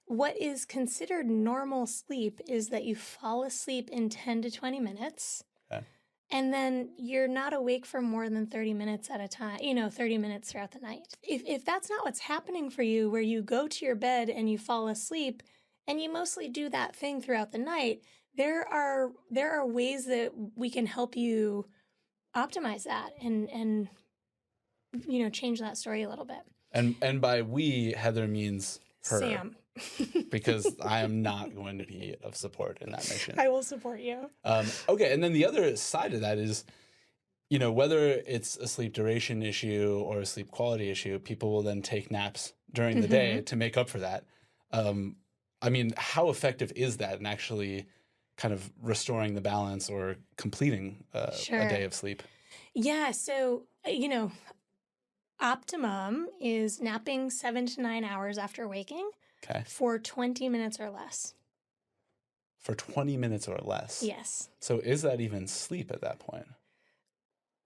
what is considered normal sleep is that you fall asleep in 10 to 20 minutes. Okay. And then you're not awake for more than 30 minutes at a time, 30 minutes throughout the night. If that's not what's happening for you, where you go to your bed and you fall asleep and you mostly do that thing throughout the night, there are ways that we can help you optimize that and change that story a little bit. And by we, Heather means her. Sam. Because I am not going to be of support in that mission. I will support you. Okay, and then the other side of that is, whether it's a sleep duration issue or a sleep quality issue, people will then take naps during the day to make up for that. I mean, how effective is that in actually kind of restoring the balance or completing a day of sleep? Yeah, so, optimum is napping 7 to 9 hours after waking for 20 minutes or less. For 20 minutes or less? Yes. So is that even sleep at that point?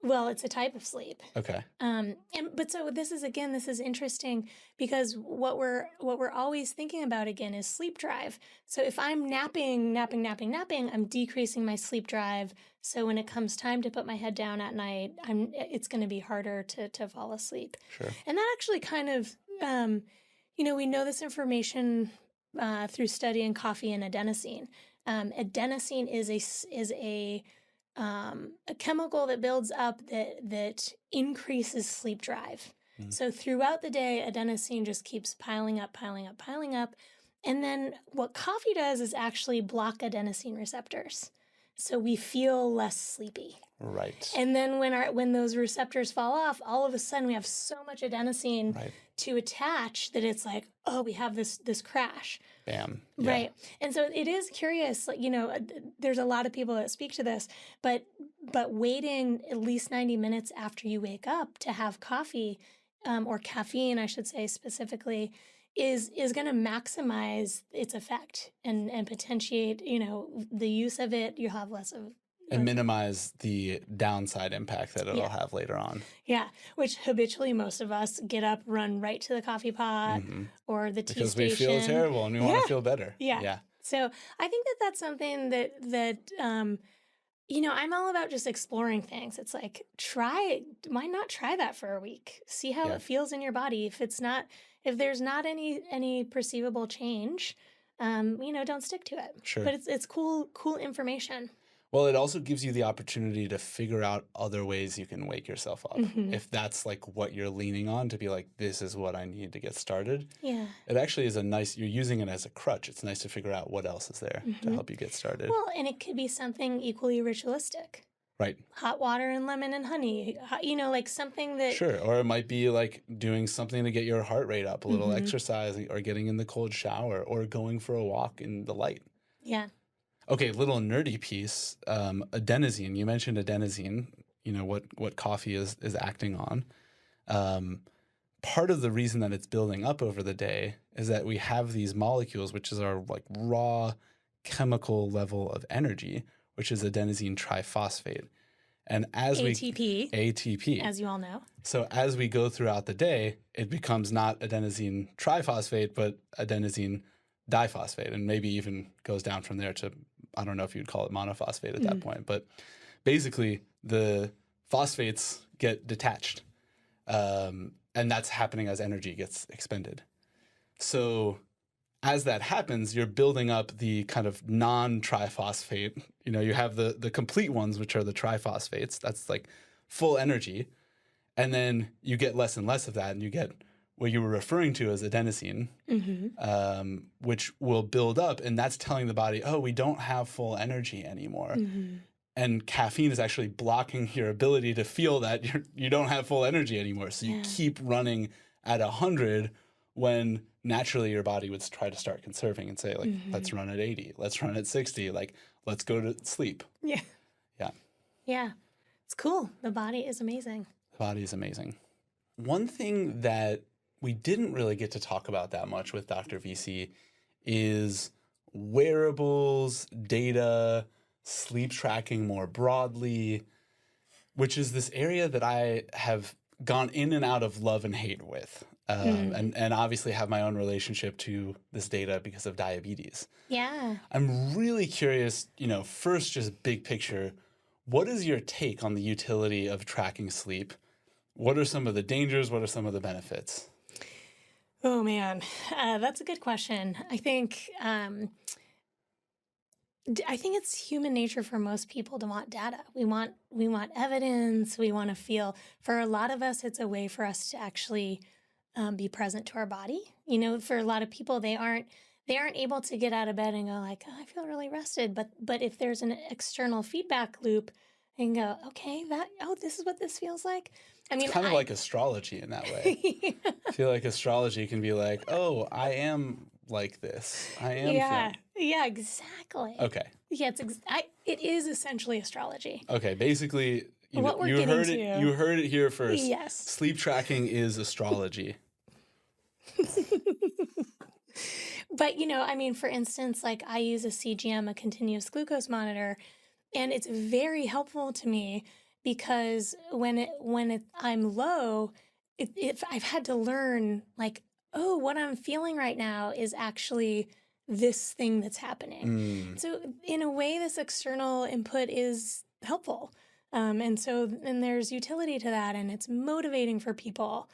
Well, it's a type of sleep. Okay. But so this is interesting because what we're always thinking about again is sleep drive. So if I'm napping, I'm decreasing my sleep drive. So when it comes time to put my head down at night, it's going to be harder to fall asleep. Sure. And that actually kind of, we know this information through studying coffee and adenosine. Adenosine is a chemical that builds up that increases sleep drive. So throughout the day, adenosine just keeps piling up. And then what coffee does is actually block adenosine receptors. So we feel less sleepy. Right. And then when those receptors fall off, all of a sudden we have so much adenosine to attach that it's like, oh, we have this crash. Bam. Yeah. Right. And so it is curious, there's a lot of people that speak to this, but waiting at least 90 minutes after you wake up to have coffee, or caffeine, I should say specifically, is going to maximize its effect and potentiate, the use of it. You'll have less of and minimize the downside impact that it'll have later on. Yeah, which habitually most of us get up, run right to the coffee pot or the tea station. Because we feel terrible and we want to feel better. Yeah. So I think that's something that I'm all about just exploring things. It's like, why not try that for a week? See how it feels in your body. If there's not any perceivable change, don't stick to it. Sure. But it's cool information. Well, it also gives you the opportunity to figure out other ways you can wake yourself up. If that's like what you're leaning on to be like, this is what I need to get started. Yeah. It actually is you're using it as a crutch. It's nice to figure out what else is there to help you get started. Well, and it could be something equally ritualistic. Right. Hot water and lemon and honey, like something that... Sure. Or it might be like doing something to get your heart rate up, a little exercise, or getting in the cold shower, or going for a walk in the light. Yeah. Okay, little nerdy piece. Adenosine. You mentioned adenosine. What coffee is acting on. Part of the reason that it's building up over the day is that we have these molecules, which is our like raw chemical level of energy, which is adenosine triphosphate. And as ATP, as you all know. So as we go throughout the day, it becomes not adenosine triphosphate, but adenosine diphosphate, and maybe even goes down from there to, I don't know if you'd call it monophosphate at that point, but basically the phosphates get detached, and that's happening as energy gets expended. So as that happens, you're building up the kind of non-triphosphate. You have the complete ones, which are the triphosphates. That's like full energy. And then you get less and less of that, and you get what you were referring to as adenosine, which will build up. And that's telling the body, oh, we don't have full energy anymore. And caffeine is actually blocking your ability to feel that you don't have full energy anymore. So you keep running at 100 when naturally your body would try to start conserving and say, like, let's run at 80, let's run at 60, like, let's go to sleep. Yeah. Yeah. Yeah. It's cool. The body is amazing. The body is amazing. One thing that we didn't really get to talk about that much with Dr. Veasey is wearables, data, sleep tracking more broadly, which is this area that I have gone in and out of love and hate with, and obviously have my own relationship to this data because of diabetes. Yeah. I'm really curious, first, just big picture, what is your take on the utility of tracking sleep? What are some of the dangers? What are some of the benefits? Oh, man, that's a good question. I think I think it's human nature for most people to want data. We want evidence. We want to feel. For a lot of us, it's a way for us to actually be present to our body. You know, for a lot of people, they aren't able to get out of bed and go like, oh, I feel really rested. But if there's an external feedback loop, and go, okay, this is what this feels like. I mean, It's kind of like astrology in that way. Yeah. I feel like astrology can be like, oh, I am like this. I am feeling. Yeah, exactly. Okay. Yeah, it is essentially astrology. Okay, basically, What we're you getting heard to. it. You heard it here first. Yes. Sleep tracking is astrology. But, you know, I mean, for instance, like I use a CGM, a continuous glucose monitor, and it's very helpful to me because when I'm low, I've had to learn like, oh, what I'm feeling right now is actually this thing that's happening. So in a way, this external input is helpful. And there's utility to that, and it's motivating for people.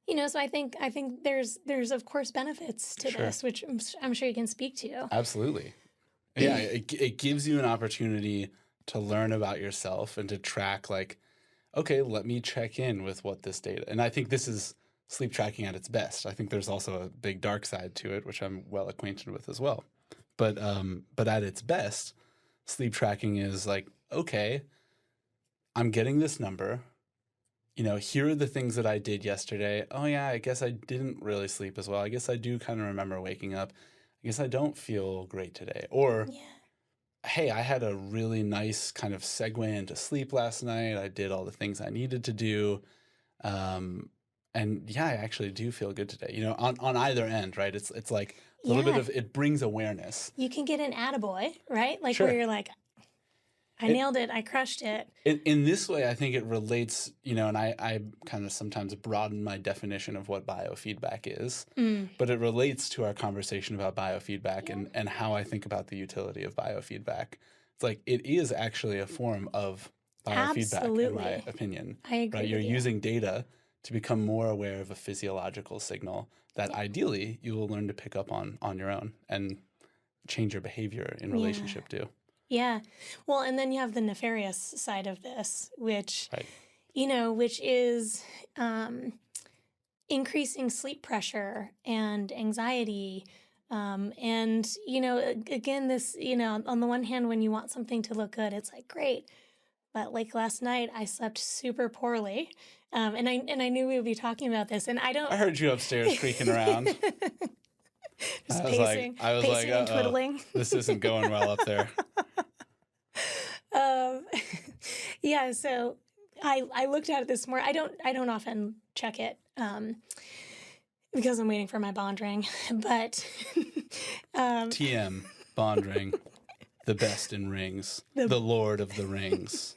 You know, so I think there's of course benefits to this, which I'm sure you can speak to. Absolutely. Yeah, it gives you an opportunity to learn about yourself and to track like, okay, let me check in with what this data. And I think this is sleep tracking at its best. I think there's also a big dark side to it, which I'm well acquainted with as well. But at its best, sleep tracking is like, okay, I'm getting this number. You know, here are the things that I did yesterday. Oh yeah, I guess I didn't really sleep as well. I guess I do kind of remember waking up. I guess I don't feel great today. Or, hey, I had a really nice kind of segue into sleep last night. I did all the things I needed to do. And yeah, I actually do feel good today. You know, on either end, right? It's like a little bit of, it brings awareness. You can get an attaboy, right? Like Sure. where you're like, I nailed it. I crushed it. In this way, I think it relates, you know, and I kind of sometimes broaden my definition of what biofeedback is, but it relates to our conversation about biofeedback and how I think about the utility of biofeedback. It's like it is actually a form of biofeedback, in my opinion. I agree. Right? You're using data to become more aware of a physiological signal that ideally you will learn to pick up on your own and change your behavior in relationship to. Yeah. Well, and then you have the nefarious side of this, which, you know, which is increasing sleep pressure and anxiety. And, you know, again, this, you know, on the one hand, when you want something to look good, it's like, great. But like last night, I slept super poorly. And I knew we would be talking about this. And I heard you upstairs creaking around. Just pacing and twiddling. This isn't going well up there. Yeah, so I looked at it this morning. I don't often check it because I'm waiting for my bond ring. But TM bond ring, the best in rings, the Lord of the Rings.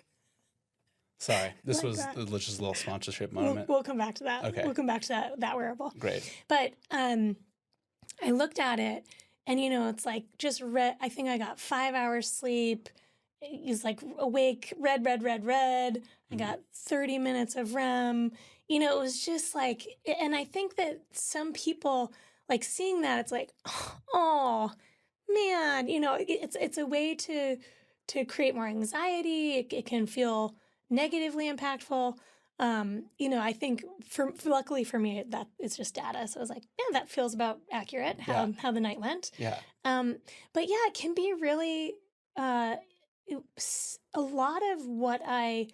Sorry, this was just a little sponsorship moment. We'll come back to that. Okay, we'll come back to that wearable. Great. But I looked at it, and you know, it's like just I think I got 5 hours sleep. It's like awake, red. I got 30 minutes of REM. You know, it was just like, and I think that some people like seeing that, it's like, oh man, you know, it's a way to create more anxiety. It can feel negatively impactful. You know, I think luckily for me, that it's just data. So I was like, yeah, that feels about accurate how the night went. Yeah. But yeah, it can be really, a lot of what I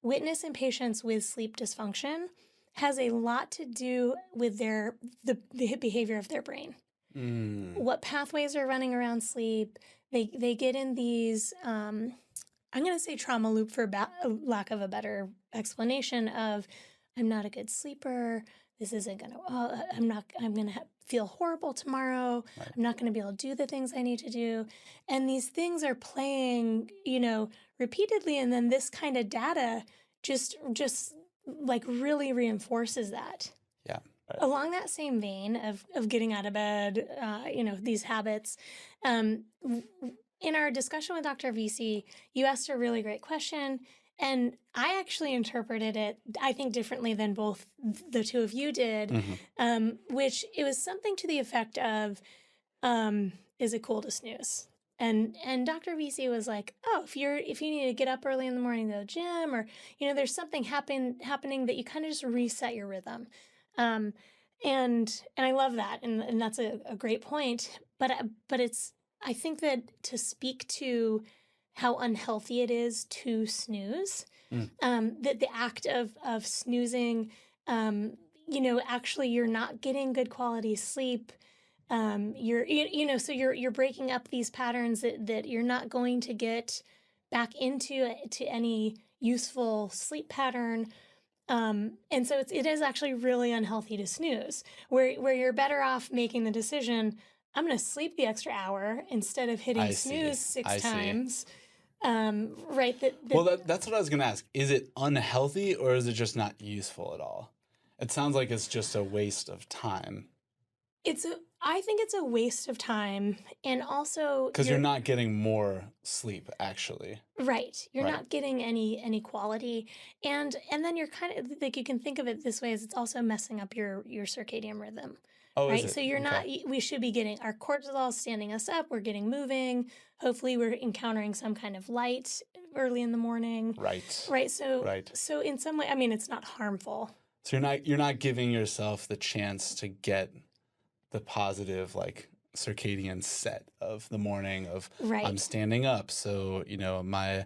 witness in patients with sleep dysfunction has a lot to do with the behavior of their brain. What pathways are running around sleep. They get in these, I'm going to say trauma loop for lack of a better explanation of, I'm not a good sleeper. This isn't going to, I'm going to feel horrible tomorrow. Right. I'm not going to be able to do the things I need to do. And these things are playing, you know, repeatedly. And then this kind of data just like really reinforces that. Yeah. Right. Along that same vein of getting out of bed, you know, these habits, in our discussion with Dr. Veasey, you asked a really great question. And I actually interpreted it, I think, differently than both the two of you did, which it was something to the effect of, is it cool to snooze? And Dr. Veasey was like, oh, if you need to get up early in the morning to go to the gym, or there's something happening that you kind of just reset your rhythm. And I love that, and that's a great point. But it's, I think that to speak to how unhealthy it is to snooze, that the act of snoozing, actually you're not getting good quality sleep. So you're breaking up these patterns that you're not going to get back into to any useful sleep pattern. And so it is actually really unhealthy to snooze, where you're better off making the decision, I'm going to sleep the extra hour instead of hitting snooze six times. Right. Well, that's what I was going to ask. Is it unhealthy, or is it just not useful at all? It sounds like it's just a waste of time. I think it's a waste of time, and also because you're not getting more sleep, actually. Right. You're not getting any quality, and then you're kind of like, you can think of it this way, as it's also messing up your circadian rhythm. Oh, right. Is it? So you're not. We should be getting our cortisol standing us up. We're getting moving. Hopefully, we're encountering some kind of light early in the morning. Right. Right. So in some way, I mean, it's not harmful. So you're not giving yourself the chance to get the positive, like, circadian set of the morning of I'm standing up, so my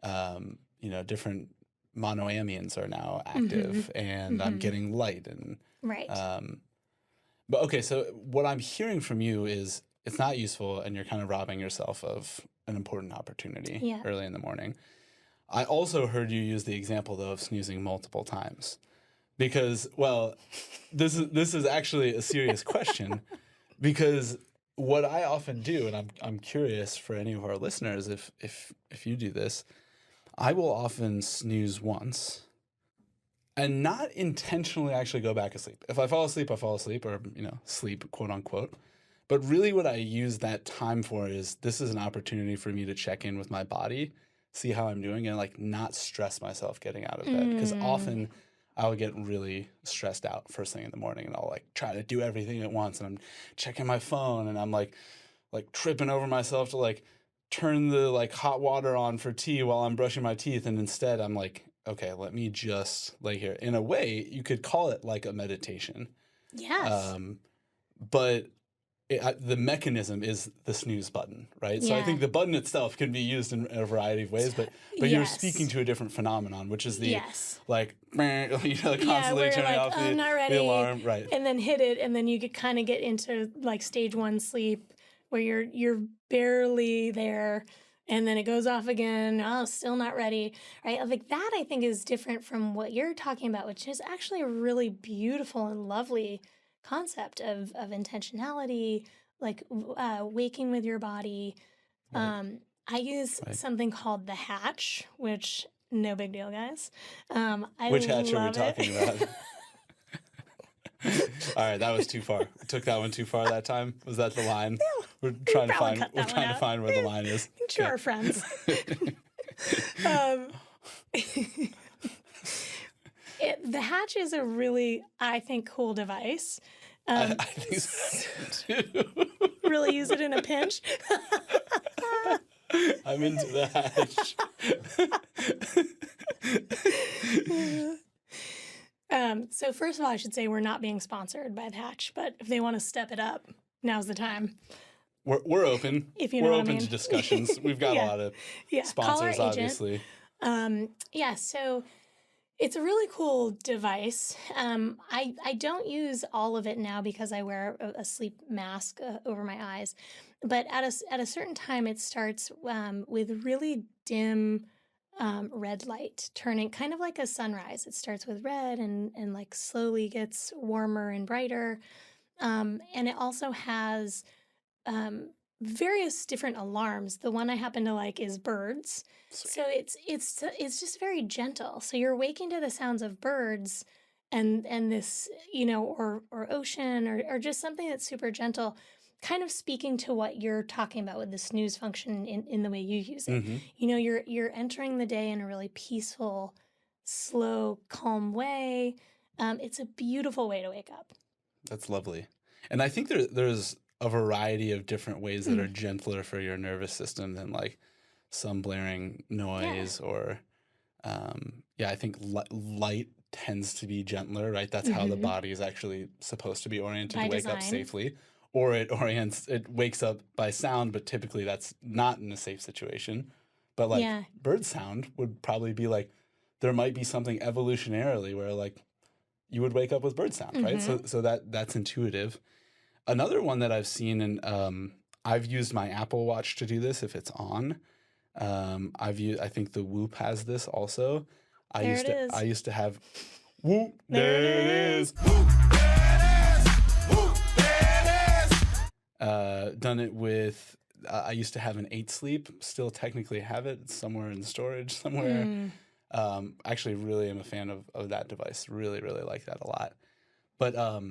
different monoamines are now active, and I'm getting light, and but okay, so what I'm hearing from you is it's not useful, and you're kind of robbing yourself of an important opportunity early in the morning. I also heard you use the example, though, of snoozing multiple times. Because, well, this is actually a serious question, because what I often do, and I'm curious for any of our listeners, if you do this, I will often snooze once and not intentionally actually go back to sleep. If I fall asleep, I fall asleep, or sleep, quote unquote. But really, what I use that time for is, this is an opportunity for me to check in with my body, see how I'm doing, and like not stress myself getting out of bed, because often I would get really stressed out first thing in the morning, and I'll like try to do everything at once, and I'm checking my phone, and I'm like tripping over myself to like turn the like hot water on for tea while I'm brushing my teeth, and instead I'm like, okay, let me just lay here. In a way, you could call it like a meditation. Yes. But the mechanism is the snooze button, right? So I think the button itself can be used in a variety of ways, but you're speaking to a different phenomenon, which is the like constantly turning off the alarm, right? And then hit it, and then you kind of get into like stage 1 sleep, where you're barely there, and then it goes off again. Oh, still not ready, right? Like that, I think, is different from what you're talking about, which is actually a really beautiful and lovely concept of intentionality, like waking with your body. I use something called the hatch, which no big deal, guys. Which hatch are we talking about? All right, that was too far. I took that one too far that time. Was that the line? No, we're trying to find where the line is. Sure, okay. Friends. The hatch is a really, I think, cool device. I think so too. Really use it in a pinch. I'm into the hatch. So first of all, I should say we're not being sponsored by the hatch, but if they want to step it up, now's the time. We're open. If you know we're what open I mean. to discussions. We've got a lot of sponsors, obviously. So it's a really cool device. I don't use all of it now because I wear a sleep mask over my eyes, but at a certain time it starts with really dim red light, turning kind of like a sunrise. It starts with red and like slowly gets warmer and brighter, and it also has various different alarms. The one I happen to like is birds. So it's just very gentle. So you're waking to the sounds of birds and this, or ocean or just something that's super gentle, kind of speaking to what you're talking about with the snooze function in the way you use it. Mm-hmm. You're entering the day in a really peaceful, slow, calm way. It's a beautiful way to wake up. That's lovely. And I think there's a variety of different ways that are gentler for your nervous system than like some blaring noise or I think light tends to be gentler, right? That's how the body is actually supposed to be oriented By to wake up design. safely. Or it wakes up by sound, but typically that's not in a safe situation. But like bird sound would probably be like, there might be something evolutionarily where like you would wake up with bird sound, right? So that's intuitive. Another one that I've seen, and I've used my Apple Watch to do this if it's on. I think the Whoop has this also. I used to have Whoop, there it is. Whoop, there it is. Whoop, there it is. Done it with I used to have an 8 Sleep, still technically have it. It's somewhere in storage somewhere. Actually really am a fan of that device. Really, really like that a lot. But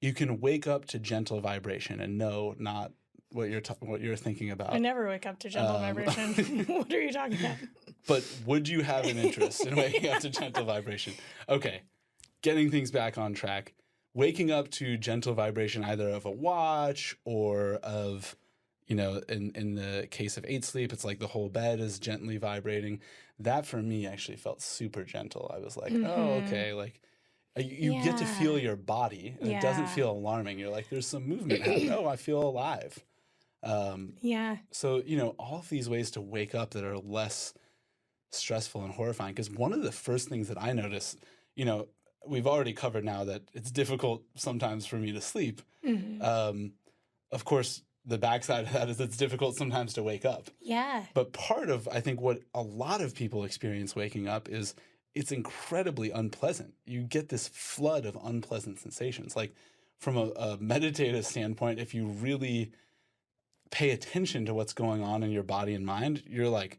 you can wake up to gentle vibration, and no, not what you're thinking about. I never wake up to gentle vibration. What are you talking about? But would you have an interest in waking up to gentle vibration? Okay, getting things back on track. Waking up to gentle vibration either of a watch or of, in the case of 8 Sleep, it's like the whole bed is gently vibrating. That for me actually felt super gentle. I was like, oh, okay, like you get to feel your body, and it doesn't feel alarming. You're like, there's some movement happening. Oh, I feel alive. So, all of these ways to wake up that are less stressful and horrifying. Because one of the first things that I noticed, we've already covered now that it's difficult sometimes for me to sleep. Of course, the backside of that is it's difficult sometimes to wake up. Yeah. But part of, I think, what a lot of people experience waking up is it's incredibly unpleasant. You get this flood of unpleasant sensations. Like from a meditative standpoint, if you really pay attention to what's going on in your body and mind, you're like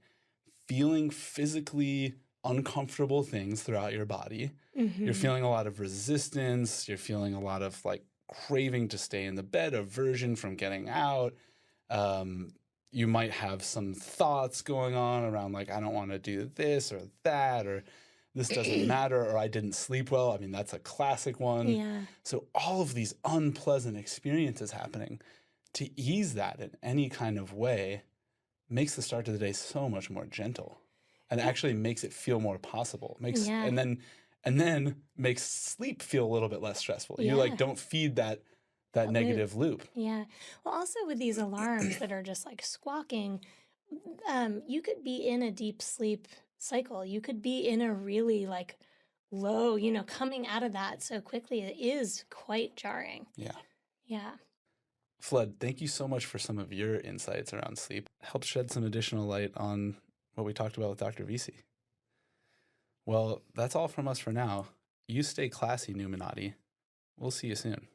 feeling physically uncomfortable things throughout your body. You're feeling a lot of resistance. You're feeling a lot of like craving to stay in the bed, aversion from getting out. You might have some thoughts going on around like, I don't want to do this or that, or this doesn't matter, or I didn't sleep well. I mean, that's a classic one. Yeah. So all of these unpleasant experiences happening, to ease that in any kind of way makes the start to the day so much more gentle, and actually makes it feel more possible. And then makes sleep feel a little bit less stressful. You like don't feed that negative loop. Yeah. Well, also with these alarms that are just like squawking, you could be in a deep sleep cycle. You could be in a really like low, coming out of that so quickly. It is quite jarring. Yeah. Yeah. Flood, thank you so much for some of your insights around sleep. Help shed some additional light on what we talked about with Dr. Veasey. Well, that's all from us for now. You stay classy, Numinati. We'll see you soon.